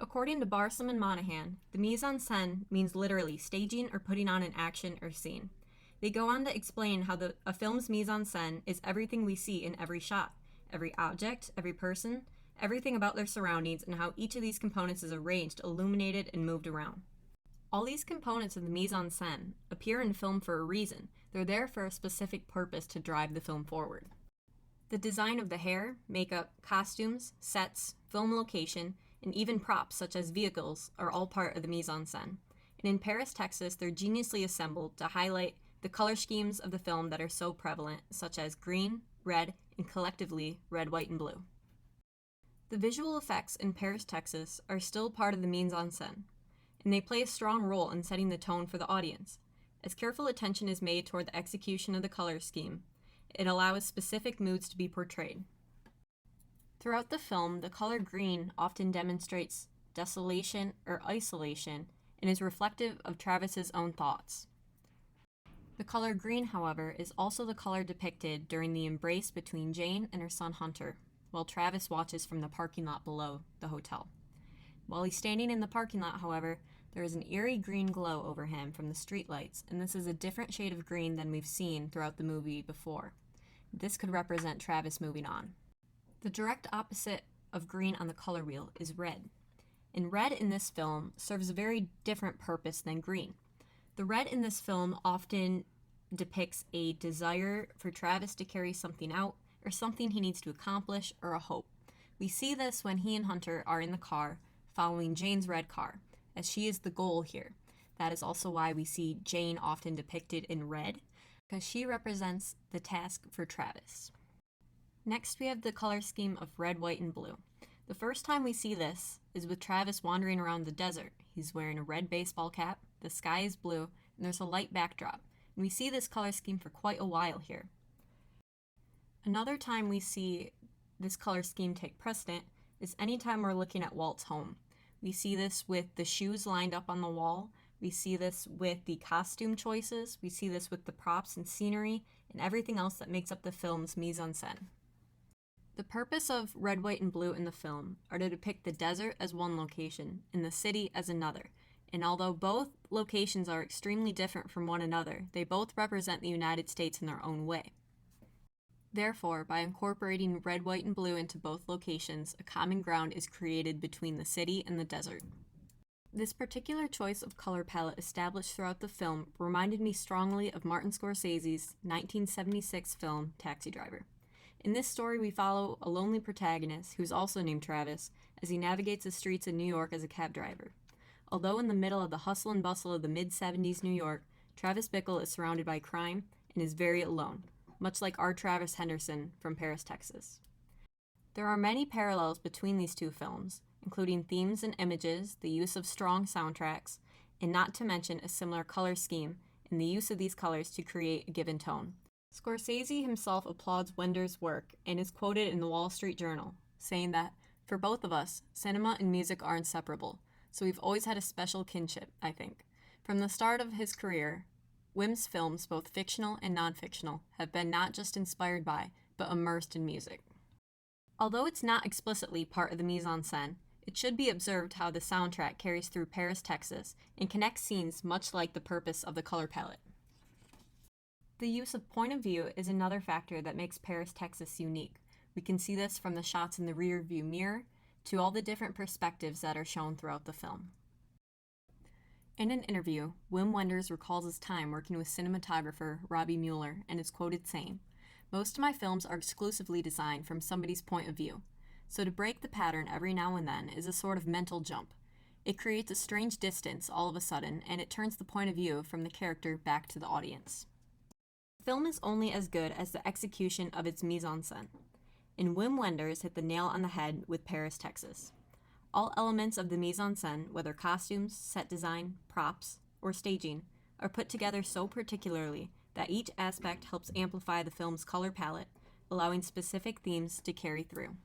According to Barsom and Monahan, the mise en scène means literally staging or putting on an action or scene. They go on to explain how a film's mise en scène is everything we see in every shot, every object, every person, everything about their surroundings, and how each of these components is arranged, illuminated, and moved around. All these components of the mise en scène appear in film for a reason. They're there for a specific purpose to drive the film forward. The design of the hair, makeup, costumes, sets, film location, and even props such as vehicles are all part of the mise en scène. And in Paris, Texas, they're geniusly assembled to highlight the color schemes of the film that are so prevalent, such as green, red, and collectively red, white, and blue. The visual effects in Paris, Texas are still part of the mise en scène, and they play a strong role in setting the tone for the audience. As careful attention is made toward the execution of the color scheme, it allows specific moods to be portrayed. Throughout the film, the color green often demonstrates desolation or isolation and is reflective of Travis's own thoughts. The color green, however, is also the color depicted during the embrace between Jane and her son Hunter, while Travis watches from the parking lot below the hotel. While he's standing in the parking lot, however, there is an eerie green glow over him from the streetlights, and this is a different shade of green than we've seen throughout the movie before. This could represent Travis moving on. The direct opposite of green on the color wheel is red. And red in this film serves a very different purpose than green. The red in this film often depicts a desire for Travis to carry something out, or something he needs to accomplish, or a hope. We see this when he and Hunter are in the car following Jane's red car, as she is the goal here. That is also why we see Jane often depicted in red, because she represents the task for Travis. Next, we have the color scheme of red, white, and blue. The first time we see this is with Travis wandering around the desert. He's wearing a red baseball cap, the sky is blue, and there's a light backdrop. And we see this color scheme for quite a while here. Another time we see this color scheme take precedent is anytime we're looking at Walt's home. We see this with the shoes lined up on the wall. We see this with the costume choices. We see this with the props and scenery and everything else that makes up the film's mise en scène. The purpose of red, white, and blue in the film are to depict the desert as one location and the city as another. And although both locations are extremely different from one another, they both represent the United States in their own way. Therefore, by incorporating red, white, and blue into both locations, a common ground is created between the city and the desert. This particular choice of color palette established throughout the film reminded me strongly of Martin Scorsese's 1976 film, Taxi Driver. In this story, we follow a lonely protagonist, who's also named Travis, as he navigates the streets of New York as a cab driver. Although in the middle of the hustle and bustle of the mid-70s New York, Travis Bickle is surrounded by crime and is very alone, much like our Travis Henderson from Paris, Texas. There are many parallels between these two films, including themes and images, the use of strong soundtracks, and not to mention a similar color scheme and the use of these colors to create a given tone. Scorsese himself applauds Wender's work and is quoted in the Wall Street Journal, saying that, "For both of us, cinema and music are inseparable, so we've always had a special kinship, I think. From the start of his career, Wim's films, both fictional and non-fictional, have been not just inspired by, but immersed in music." Although it's not explicitly part of the mise en scène, it should be observed how the soundtrack carries through Paris, Texas, and connects scenes much like the purpose of the color palette. The use of point of view is another factor that makes Paris, Texas unique. We can see this from the shots in the rear view mirror to all the different perspectives that are shown throughout the film. In an interview, Wim Wenders recalls his time working with cinematographer Robbie Mueller and is quoted saying, "Most of my films are exclusively designed from somebody's point of view, so to break the pattern every now and then is a sort of mental jump. It creates a strange distance all of a sudden, and it turns the point of view from the character back to the audience." The film is only as good as the execution of its mise en scène, and Wim Wenders hit the nail on the head with Paris, Texas. All elements of the mise en scène, whether costumes, set design, props, or staging, are put together so particularly that each aspect helps amplify the film's color palette, allowing specific themes to carry through.